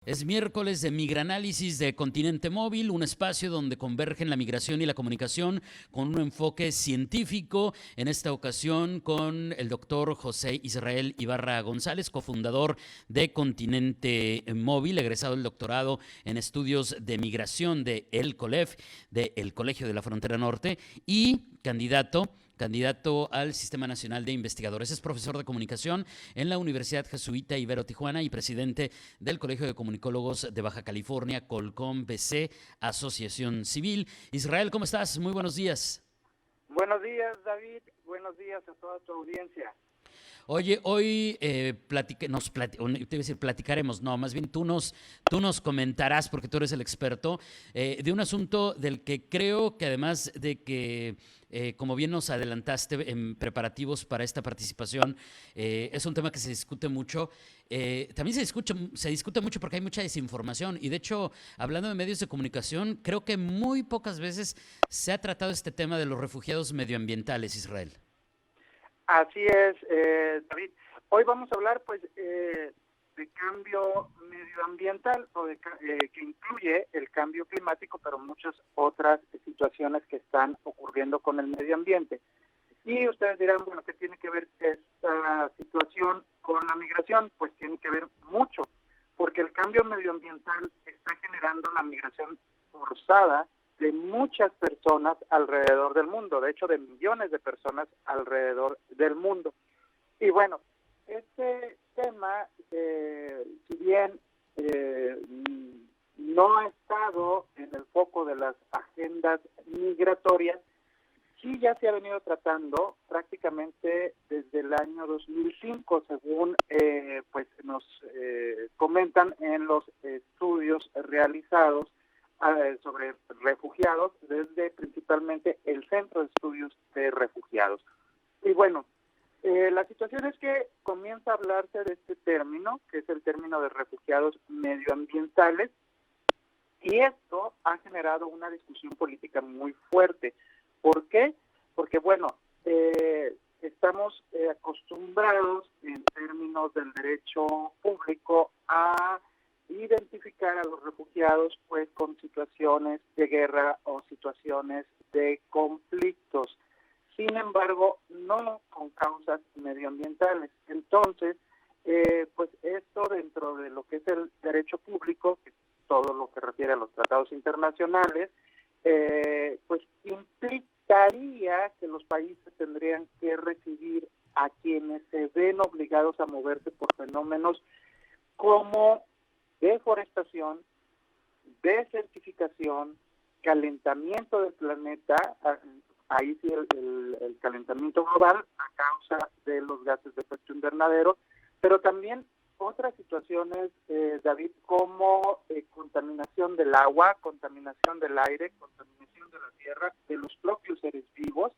Es miércoles de Migranálisis de Continente Móvil, un espacio donde convergen la migración y la comunicación con un enfoque científico, en esta ocasión con el doctor José Israel Ibarra González, cofundador de Continente Móvil, egresado del doctorado en estudios de migración de el COLEF, del Colegio de la Frontera Norte, y candidato al Sistema Nacional de Investigadores. Es profesor de comunicación en la Universidad Jesuita Ibero Tijuana y presidente del Colegio de Comunicólogos de Baja California, Colcom BC, Asociación Civil. Israel, ¿cómo estás? Muy buenos días. Buenos días, David. Buenos días a toda tu audiencia. Oye, hoy te iba a decir platicaremos, no, más bien tú nos comentarás, porque tú eres el experto, de un asunto del que creo que además de que, como bien nos adelantaste en preparativos para esta participación, es un tema que se discute mucho. También se discute mucho porque hay mucha desinformación y de hecho, hablando de medios de comunicación, creo que muy pocas veces se ha tratado este tema de los refugiados medioambientales, Israel. Así es, David. Hoy vamos a hablar, de cambio medioambiental que incluye el cambio climático, pero muchas otras situaciones que están ocurriendo con el medio ambiente. Y ustedes dirán, bueno, ¿qué tiene que ver esta situación con la migración? Pues tiene que ver mucho, porque el cambio medioambiental está generando la migración forzada de muchas personas alrededor del mundo, de hecho de millones de personas alrededor del mundo. Y bueno, este tema, si bien no ha estado en el foco de las agendas migratorias, sí ya se ha venido tratando prácticamente desde el año 2005, según nos comentan en los estudios realizados sobre refugiados desde principalmente el Centro de Estudios de Refugiados. Y bueno, la situación es que comienza a hablarse de este término, que es el término de refugiados medioambientales, y esto ha generado una discusión política muy fuerte. ¿Por qué? Porque, bueno, estamos acostumbrados en términos del derecho público a identificar a los refugiados pues con situaciones de guerra o situaciones de conflictos. Sin embargo, no con causas medioambientales. Entonces, pues esto dentro de lo que es el derecho público, que es todo lo que refiere a los tratados internacionales, pues implicaría que los países tendrían que recibir a quienes se ven obligados a moverse por fenómenos como deforestación, desertificación, calentamiento del planeta, ahí sí el calentamiento global a causa de los gases de efecto invernadero, pero también otras situaciones, David, como contaminación del agua, contaminación del aire, contaminación de la tierra, de los propios seres vivos,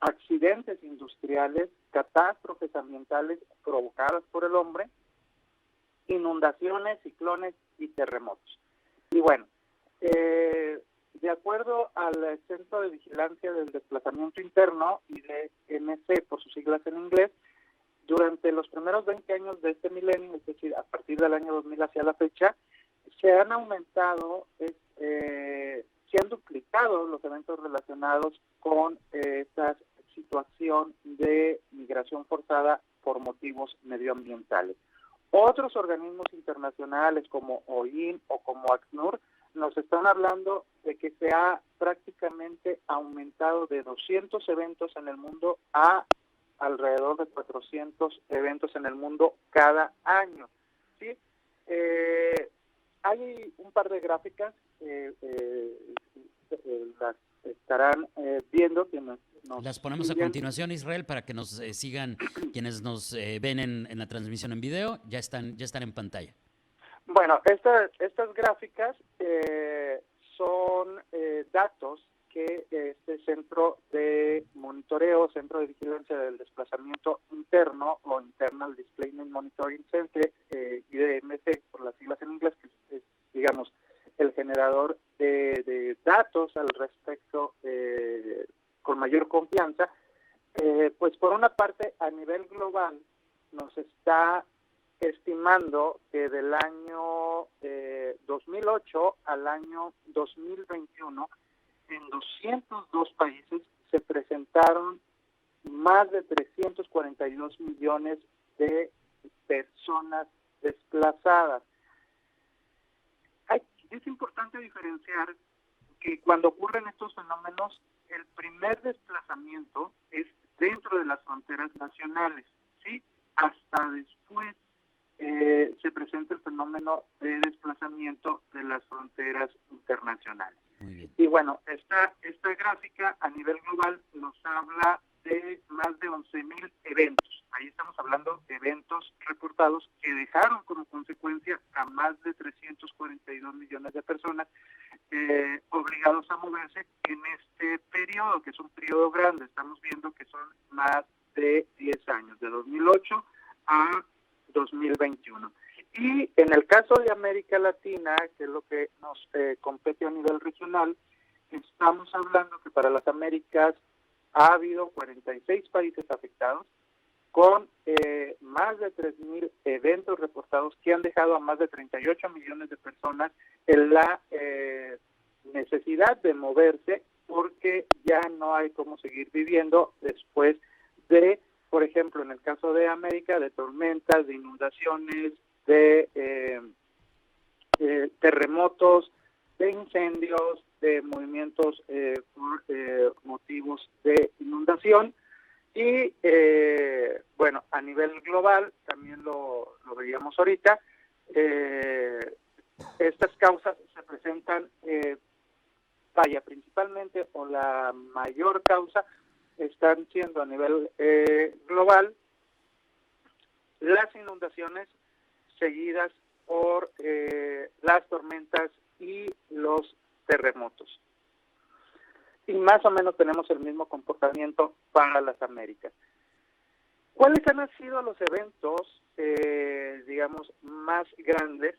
accidentes industriales, catástrofes ambientales provocadas por el hombre, inundaciones, ciclones y terremotos. Y bueno, de acuerdo al Centro de Vigilancia del Desplazamiento Interno, IDMC por sus siglas en inglés, durante los primeros 20 años de este milenio, es decir, a partir del año 2000 hacia la fecha, se han aumentado, se han duplicado los eventos relacionados con esta situación de migración forzada por motivos medioambientales. Otros organismos internacionales como OIM o como ACNUR nos están hablando de que se ha prácticamente aumentado de 200 eventos en el mundo a alrededor de 400 eventos en el mundo cada año. ¿Sí? Hay un par de gráficas, las estarán viendo quienes nos Las ponemos a siguen. continuación, Israel, para que nos sigan quienes nos ven en la transmisión en video, ya están en pantalla. Bueno, estas gráficas son datos que este centro de monitoreo, centro de vigilancia del desplazamiento interno o Internal Displacement Monitoring Center, IDMC por las siglas en inglés, que es, digamos, el generador de datos al respecto con mayor confianza, pues por una parte a nivel global nos está estimando que del año 2008 al año 2021, en 202 países se presentaron más de 342 millones de personas desplazadas. Es importante diferenciar que cuando ocurren estos fenómenos, el primer desplazamiento es dentro de las fronteras nacionales, ¿sí? Hasta después se presenta el fenómeno de desplazamiento de las fronteras internacionales. Muy bien. Y bueno, esta gráfica a nivel global nos habla de más de 11,000 eventos. Ahí estamos hablando de eventos reportados que dejaron como consecuencia a más de 342 millones de personas obligados a moverse en este periodo, que es un periodo grande. Estamos viendo que son más de 10 años, de 2008 a 2021. Y en el caso de América Latina, que es lo que nos compete a nivel regional, estamos hablando que para las Américas ha habido 46 países afectados, con más de 3,000 eventos reportados que han dejado a más de 38 millones de personas en la necesidad de moverse, porque ya no hay cómo seguir viviendo después de, por ejemplo, en el caso de América, de tormentas, de inundaciones, de terremotos, de incendios, de movimientos por motivos de inundación. Y bueno, a nivel global, también lo veíamos ahorita, estas causas se presentan, principalmente, o la mayor causa están siendo a nivel global las inundaciones seguidas por las tormentas y los terremotos. Y más o menos tenemos el mismo comportamiento para las Américas. ¿Cuáles han sido los eventos, digamos, más grandes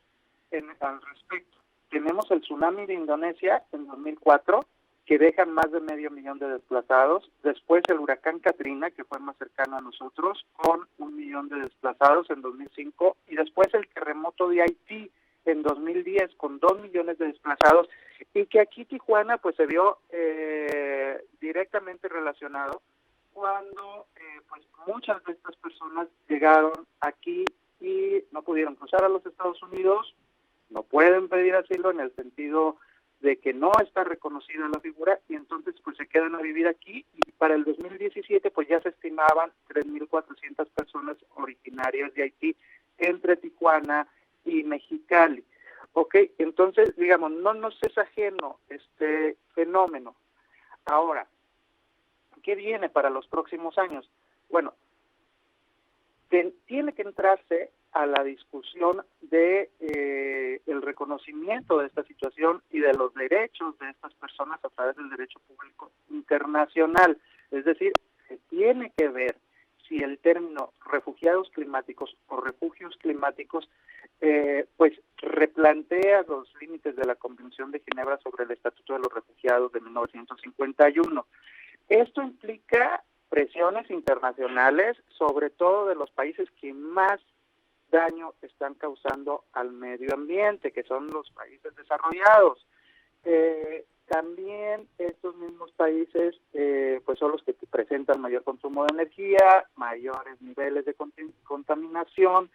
al respecto? Tenemos el tsunami de Indonesia en 2004, que deja más de 500,000 de desplazados. Después el huracán Katrina, que fue más cercano a nosotros, con 1,000,000 de desplazados en 2005. Y después el terremoto de Haití en 2010, con 2 millones de desplazados. Y que aquí Tijuana pues se vio directamente relacionado cuando pues muchas de estas personas llegaron aquí y no pudieron cruzar a los Estados Unidos, no pueden pedir asilo en el sentido de que no está reconocida la figura, y entonces pues se quedan a vivir aquí. Y para el 2017 pues ya se estimaban 3,400 personas originarias de Haití entre Tijuana y Mexicali. Ok, entonces, digamos, no nos es ajeno este fenómeno. Ahora, ¿qué viene para los próximos años? Bueno, tiene que entrarse a la discusión de el reconocimiento de esta situación y de los derechos de estas personas a través del derecho público internacional. Es decir, se tiene que ver si el término refugiados climáticos o refugios climáticos pues replantea los límites de la Convención de Ginebra sobre el Estatuto de los Refugiados de 1951. Esto implica presiones internacionales, sobre todo de los países que más daño están causando al medio ambiente, que son los países desarrollados. También estos mismos países pues son los que presentan mayor consumo de energía, mayores niveles de contaminación,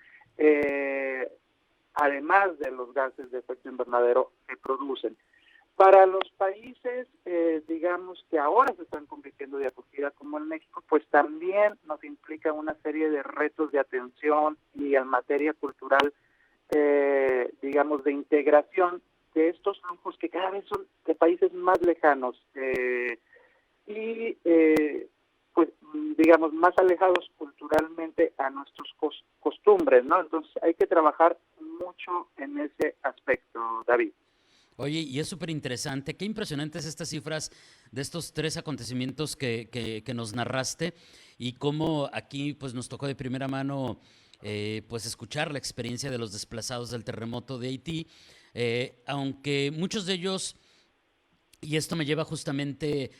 además de los gases de efecto invernadero que producen. Para los países, digamos, que ahora se están convirtiendo de acogida, como en México, pues también nos implica una serie de retos de atención y en materia cultural, digamos, de integración de estos flujos que cada vez son de países más lejanos y, pues, digamos, más alejados culturalmente a nuestras costumbres, ¿no? Entonces hay que trabajar mucho en ese aspecto, David. Oye, y es súper interesante, qué impresionantes estas cifras de estos 3 acontecimientos que nos narraste, y cómo aquí pues nos tocó de primera mano pues escuchar la experiencia de los desplazados del terremoto de Haití, aunque muchos de ellos, y esto me lleva justamente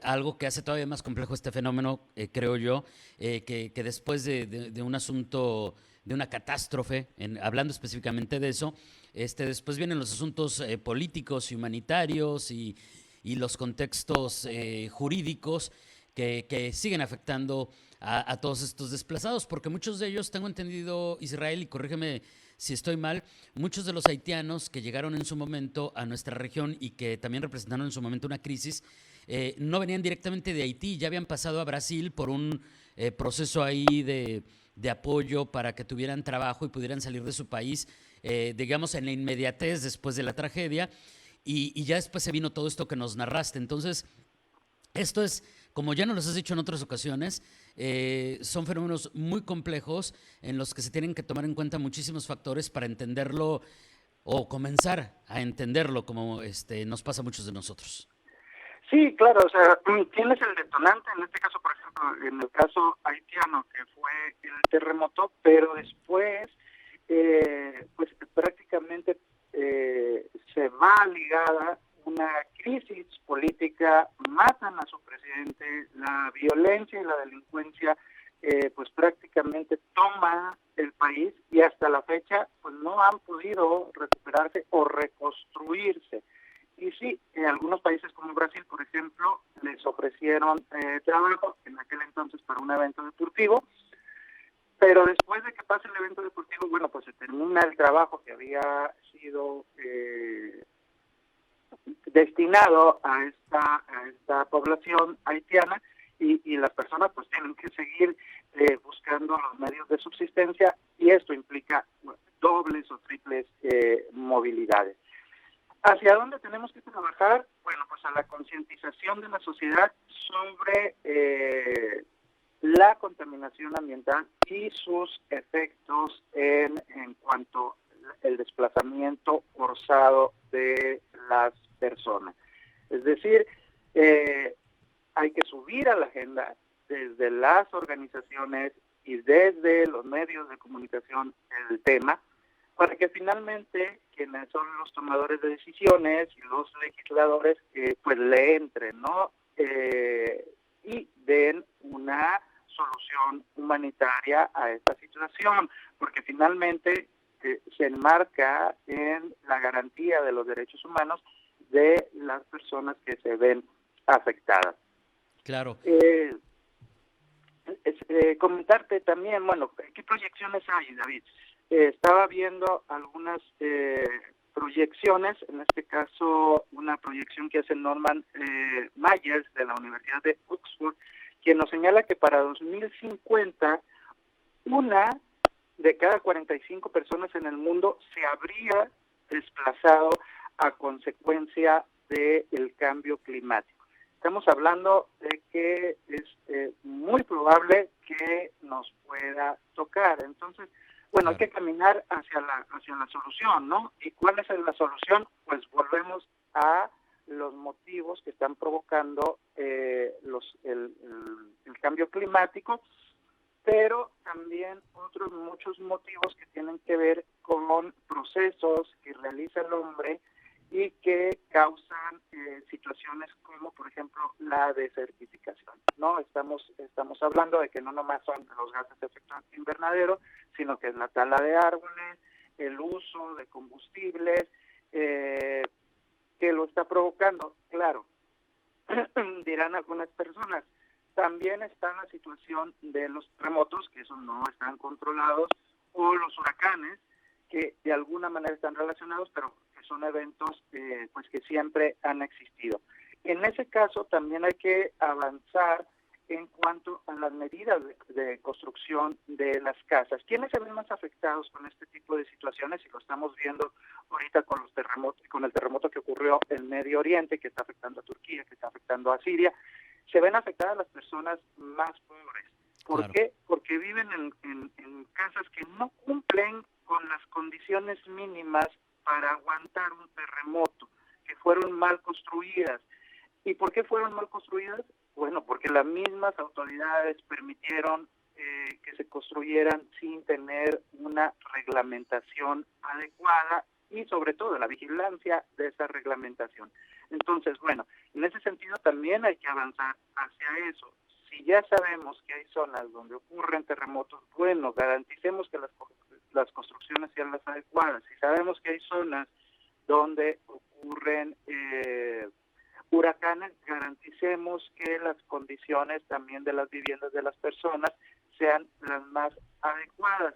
a algo que hace todavía más complejo este fenómeno, creo yo, que después de un asunto, de una catástrofe, hablando específicamente de eso, Después vienen los asuntos políticos y humanitarios y los contextos jurídicos que siguen afectando a todos estos desplazados, porque muchos de ellos, tengo entendido, Israel, y corrígeme si estoy mal, muchos de los haitianos que llegaron en su momento a nuestra región y que también representaron en su momento una crisis, no venían directamente de Haití, ya habían pasado a Brasil por un proceso ahí de apoyo para que tuvieran trabajo y pudieran salir de su país, digamos, en la inmediatez después de la tragedia, y ya después se vino todo esto que nos narraste. Entonces, esto es, como ya nos lo has dicho en otras ocasiones, son fenómenos muy complejos en los que se tienen que tomar en cuenta muchísimos factores para entenderlo o comenzar a entenderlo, como nos pasa a muchos de nosotros. Sí, claro, o sea, tienes el detonante, en este caso, por ejemplo, en el caso haitiano, que fue el terremoto, pero después, pues prácticamente se va ligada una crisis política, matan a su presidente, la violencia y la delincuencia, pues prácticamente toma el país y hasta la fecha, pues no han podido recuperarse o reconstruirse. Y sí, en algunos países como Brasil, por ejemplo, les ofrecieron trabajo en aquel entonces para un evento deportivo, pero después de que pase el evento deportivo, bueno, pues se termina el trabajo que había sido destinado a esta población haitiana y las personas pues tienen que seguir buscando los medios de subsistencia y esto implica dobles o triples movilidades. ¿Hacia dónde tenemos que trabajar? Bueno, pues a la concientización de la sociedad sobre la contaminación ambiental y sus efectos en cuanto al desplazamiento forzado de las personas. Es decir, hay que subir a la agenda desde las organizaciones y desde los medios de comunicación el tema, para que finalmente quienes son los tomadores de decisiones y los legisladores pues le entren, ¿no? Y den una solución humanitaria a esta situación, porque finalmente se enmarca en la garantía de los derechos humanos de las personas que se ven afectadas. Claro. Comentarte también, bueno, ¿qué proyecciones hay, David? Estaba viendo algunas proyecciones, en este caso una proyección que hace Norman Myers de la Universidad de Oxford, quien nos señala que para 2050 una de cada 45 personas en el mundo se habría desplazado a consecuencia del cambio climático. Estamos hablando de que es muy probable que nos pueda tocar. Entonces, bueno, hay que caminar hacia la solución, ¿no? ¿Y cuál es la solución? Pues volvemos a los motivos que están provocando el cambio climático, pero también otros muchos motivos que tienen que ver con procesos que realiza el hombre y que causan situaciones como, por ejemplo, la desertificación, ¿no? Estamos hablando de que no nomás son los gases de efecto invernadero, sino que es la tala de árboles, el uso de combustibles, que lo está provocando. Claro, dirán algunas personas, también está la situación de los terremotos, que esos no están controlados, o los huracanes, que de alguna manera están relacionados, pero que son eventos pues que siempre han existido. En ese caso también hay que avanzar en cuanto a las medidas de construcción de las casas. ¿Quiénes se ven más afectados con este tipo de situaciones? Y lo estamos viendo ahorita con los terremotos, con el terremoto que ocurrió en Medio Oriente, que está afectando a Turquía, que está afectando a Siria. Se ven afectadas las personas más pobres. ¿Por Claro. qué? Porque viven en casas que no cumplen con las condiciones mínimas para aguantar un terremoto, que fueron mal construidas. ¿Y por qué fueron mal construidas? Bueno, porque las mismas autoridades permitieron que se construyeran sin tener una reglamentación adecuada y sobre todo la vigilancia de esa reglamentación. Entonces, bueno, en ese sentido también hay que avanzar hacia eso. Si ya sabemos que hay zonas donde ocurren terremotos, bueno, garanticemos que las las construcciones sean las adecuadas. Si sabemos que hay zonas donde ocurren huracanes, garanticemos que las condiciones también de las viviendas de las personas sean las más adecuadas,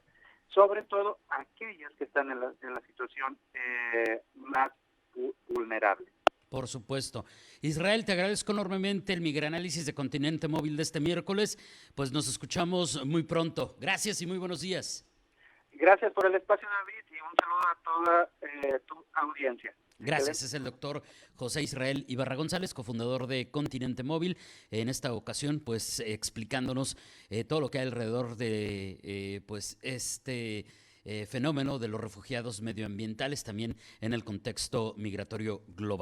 sobre todo aquellas que están en la situación más vulnerable. Por supuesto. Israel, te agradezco enormemente el Migranálisis de Continente Móvil de este miércoles. Pues nos escuchamos muy pronto. Gracias y muy buenos días. Gracias por el espacio, David, y un saludo a toda tu audiencia. Gracias, es el doctor José Israel Ibarra González, cofundador de Continente Móvil, en esta ocasión pues explicándonos todo lo que hay alrededor de pues este fenómeno de los refugiados medioambientales, también en el contexto migratorio global.